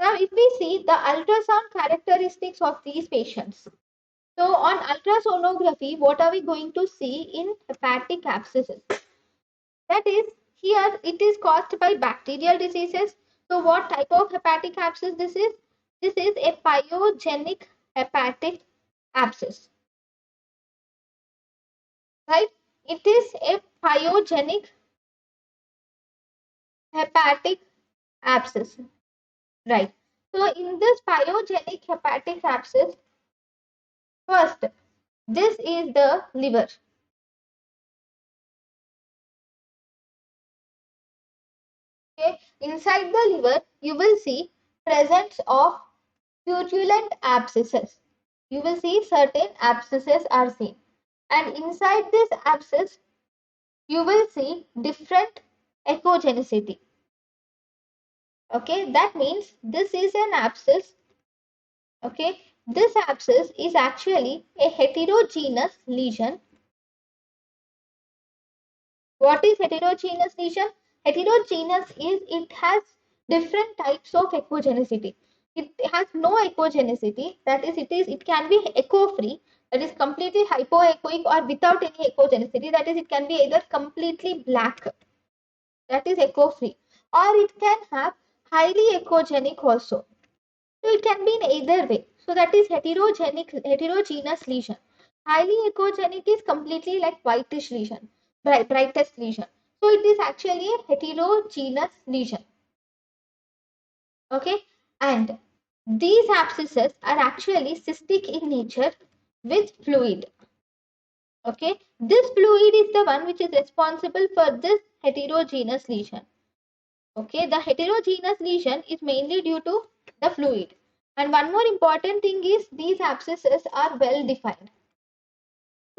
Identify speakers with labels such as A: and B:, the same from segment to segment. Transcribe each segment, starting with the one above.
A: Now, if we see the ultrasound characteristics of these patients. So, on ultrasonography, what are we going to see in hepatic abscesses? That is, here it is caused by bacterial diseases. So, what type of hepatic abscess this is? This is a pyogenic hepatic abscess, right? It is a pyogenic hepatic abscess, right? So, in this pyogenic hepatic abscess, first, this is the liver. Okay, inside the liver, you will see presence of purulent abscesses. You will see certain abscesses are seen, and inside this abscess, you will see different echogenicity. Okay, that means this is an abscess. Okay, this abscess is actually a heterogeneous lesion. What is heterogeneous lesion? Heterogeneous is it has different types of echogenicity. It has no echogenicity, that is it can be echo free, that is completely hypoechoic, or without any echogenicity, that is it can be either completely black, that is echo free, or it can have highly echogenic also. So it can be in either way. So that is heterogeneous lesion. Highly echogenic is completely like whitish lesion, brightest lesion. So it is actually a heterogeneous lesion. Okay, and these abscesses are actually cystic in nature with fluid. Okay, this fluid is the one which is responsible for this heterogeneous lesion. Okay, the heterogeneous lesion is mainly due to the fluid. And one more important thing is these abscesses are well defined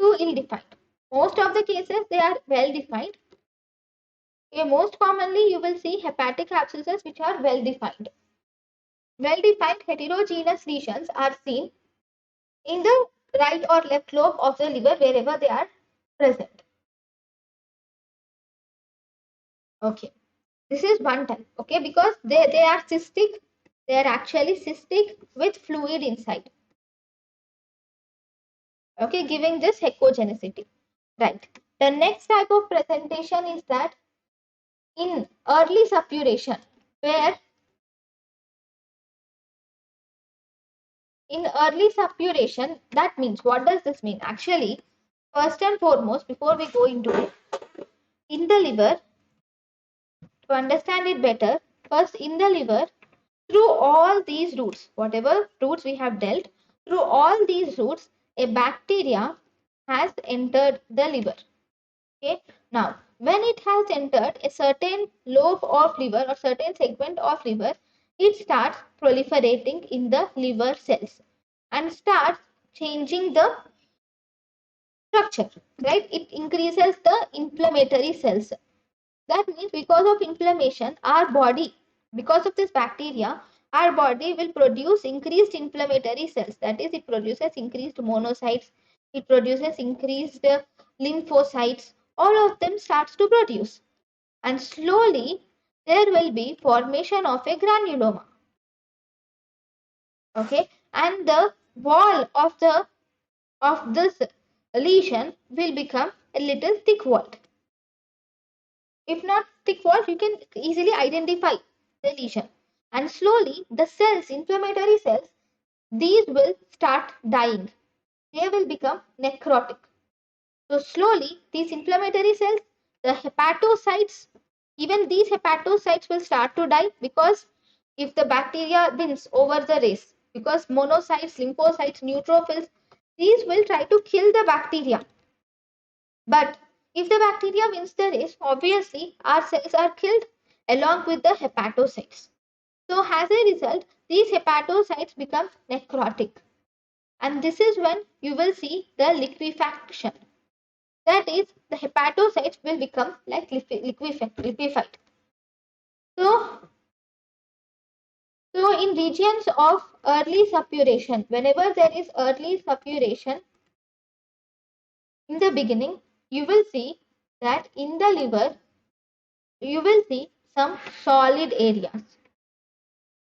A: to ill defined. Most of the cases they are well defined. Okay, most commonly you will see hepatic abscesses which are well defined. Well defined heterogeneous lesions are seen in the right or left lobe of the liver wherever they are present. Okay, this is one type. Okay, because they are cystic, they are actually cystic with fluid inside. Okay, giving this echogenicity. Right. The next type of presentation is that in early suppuration, where in early suppuration, that means, what does this mean? Actually, first and foremost, before we go into it, in the liver, to understand it better, first in the liver, through all these routes, whatever routes we have dealt, through all these routes, a bacteria has entered the liver. Okay. Now, when it has entered a certain lobe of liver or certain segment of liver, it starts proliferating in the liver cells and starts changing the structure, right? It increases the inflammatory cells. That means because of inflammation, our body, because of this bacteria, our body will produce increased inflammatory cells. That is, it produces increased monocytes, it produces increased lymphocytes. All of them starts to produce. And slowly, there will be formation of a granuloma. Okay, and the wall of this lesion will become a little thick walled. If not thick walls, you can easily identify the lesion. And slowly, the cells, inflammatory cells, these will start dying. They will become necrotic. So slowly, these inflammatory cells, the hepatocytes, even these hepatocytes will start to die, because if the bacteria wins over the race, because monocytes, lymphocytes, neutrophils, these will try to kill the bacteria. But if the bacteria wins the race, obviously our cells are killed along with the hepatocytes. So as a result, these hepatocytes become necrotic. And this is when you will see the liquefaction. That is, the hepatocytes will become like liquefied. So, in regions of early suppuration, whenever there is early suppuration, in the beginning, you will see that in the liver, you will see some solid areas.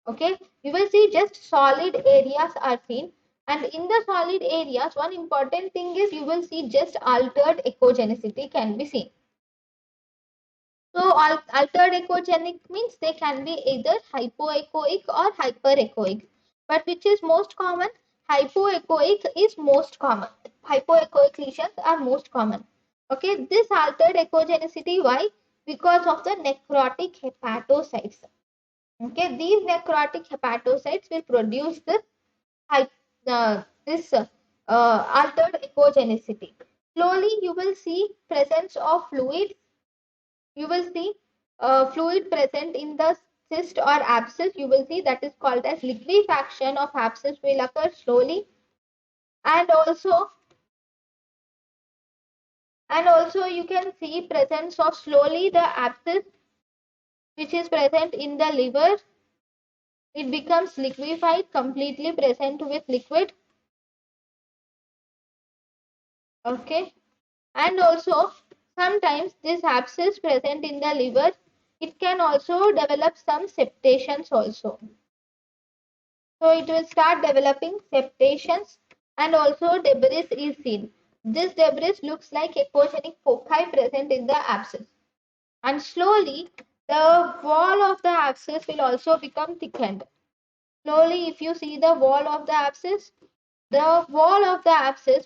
A: Okay, you will see just solid areas are seen, and in the solid areas, one important thing is you will see just altered echogenicity can be seen. So altered echogenic means they can be either hypoechoic or hyperechoic. But which is most common? Hypoechoic is most common. Hypoechoic lesions are most common. Okay, this altered echogenicity, why? Because of the necrotic hepatocytes. Okay, these necrotic hepatocytes will produce this altered echogenicity. Slowly, you will see presence of fluid. You will see fluid present in the cyst or abscess. You will see that is called as liquefaction of abscess will occur slowly, and also you can see presence of slowly the abscess which is present in the liver. It becomes liquefied, completely present with liquid. Okay, and also sometimes this abscess present in the liver, it can also develop some septations also. So it will start developing septations, and also debris is seen. This debris looks like echogenic foci present in the abscess. And slowly the wall of the abscess will also become thickened. Slowly, if you see the wall of the abscess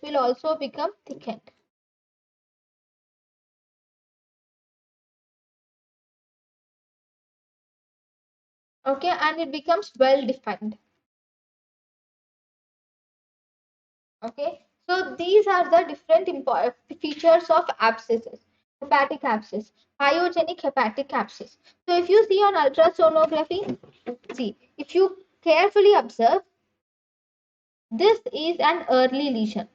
A: will also become thickened. Okay, and it becomes well defined. Okay, so these are the different features of abscesses. Hepatic abscess, pyogenic hepatic abscess. So if you see on ultrasonography, see, if you carefully observe, this is an early lesion.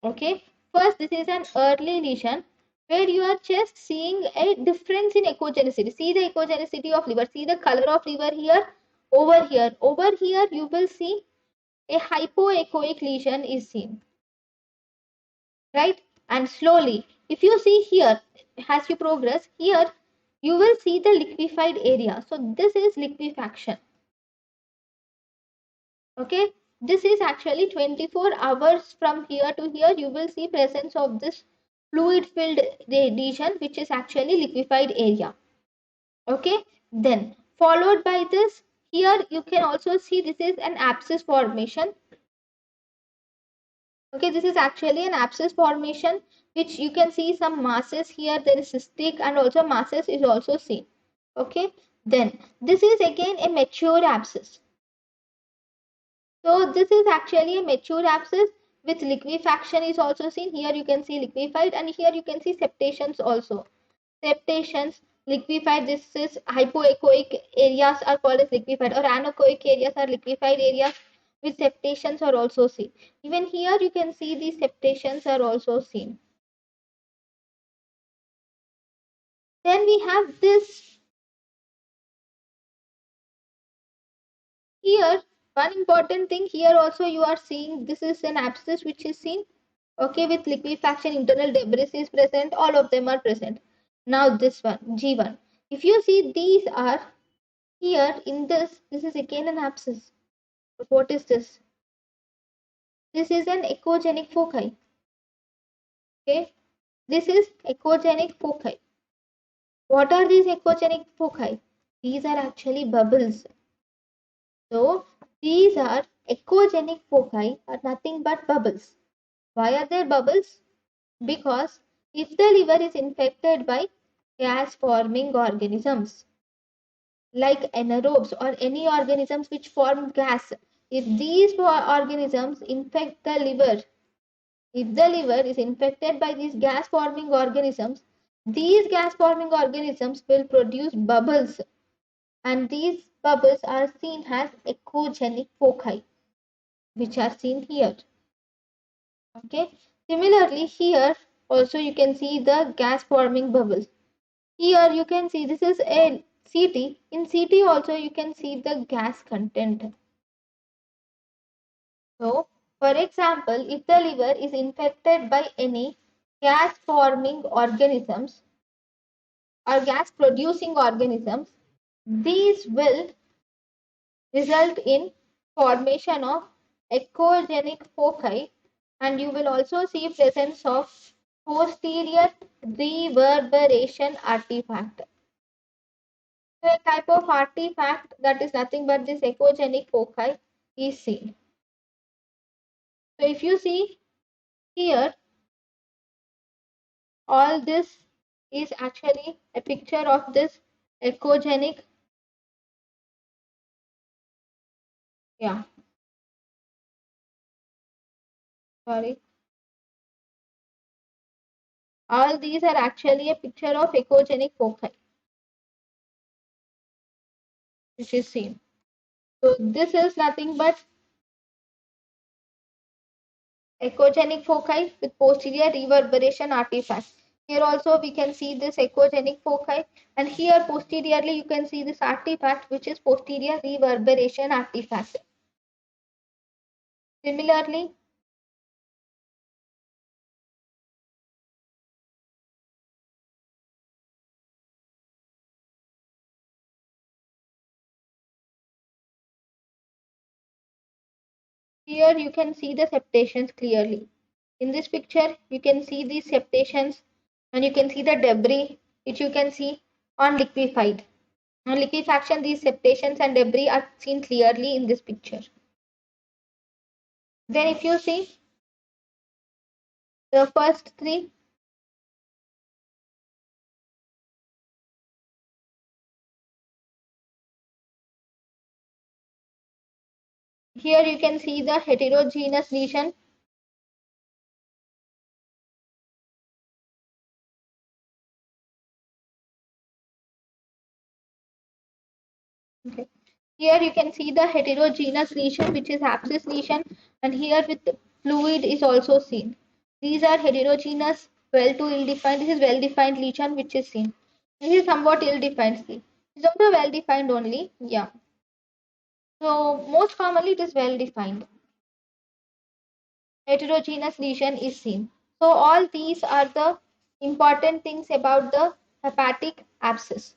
A: Okay, first this is an early lesion where you are just seeing a difference in echogenicity. See the echogenicity of liver, see the color of liver here, over here. Over here you will see a hypoechoic lesion is seen, right? And slowly, if you see here, as you progress here, you will see the liquefied area. So this is liquefaction. Okay, this is actually 24 hours from here to here. You will see presence of this fluid filled region, which is actually liquefied area. Okay, then followed by this, here you can also see this is an abscess formation. Okay, this is actually an abscess formation, which you can see some masses here. There is cystic and also masses is also seen. Okay, then this is again a mature abscess. So this is actually a mature abscess with liquefaction is also seen. Here you can see liquefied, and here you can see septations also. Septations, liquefied, this is hypoechoic areas are called as liquefied, or anechoic areas are liquefied areas with septations are also seen. Even here you can see these septations are also seen. Then we have this here. One important thing here also you are seeing this is an abscess which is seen. Okay, with liquefaction, internal debris is present, all of them are present. Now this one, G1. If you see these are here in this is again an abscess. What is this? This is an echogenic foci. Okay, this is echogenic foci. What are these echogenic foci? These are actually bubbles. So these are echogenic foci are nothing but bubbles. Why are there bubbles? Because if the liver is infected by gas forming organisms like anaerobes or any organisms which form gas, if these organisms infect the liver, if the liver is infected by these gas forming organisms, these gas forming organisms will produce bubbles, and these bubbles are seen as echogenic foci, which are seen here. Okay, similarly here also you can see the gas forming bubbles. Here you can see this is a CT. In CT also you can see the gas content. So for example, if the liver is infected by any gas forming organisms or gas producing organisms, these will result in formation of echogenic foci, and you will also see presence of posterior reverberation artifact. So a type of artifact that is nothing but this echogenic foci is seen. So if you see here, all this is actually a picture of this echogenic, yeah, sorry. All these are actually a picture of echogenic foci, which is seen. So this is nothing but echogenic foci with posterior reverberation artifacts. Here also we can see this echogenic foci, and here posteriorly you can see this artifact which is posterior reverberation artifact. Similarly, here you can see the septations clearly. In this picture, you can see these septations and you can see the debris which you can see on liquefied. On liquefaction, these septations and debris are seen clearly in this picture. Then if you see the first three, here you can see the heterogeneous lesion. Okay. Here you can see the heterogeneous lesion which is abscess lesion, and here with fluid is also seen. These are heterogeneous, well to ill defined. This is well defined lesion which is seen. This is somewhat ill defined. See, it's also well defined only. Yeah. So most commonly it is well defined. Heterogeneous lesion is seen. So all these are the important things about the hepatic abscess.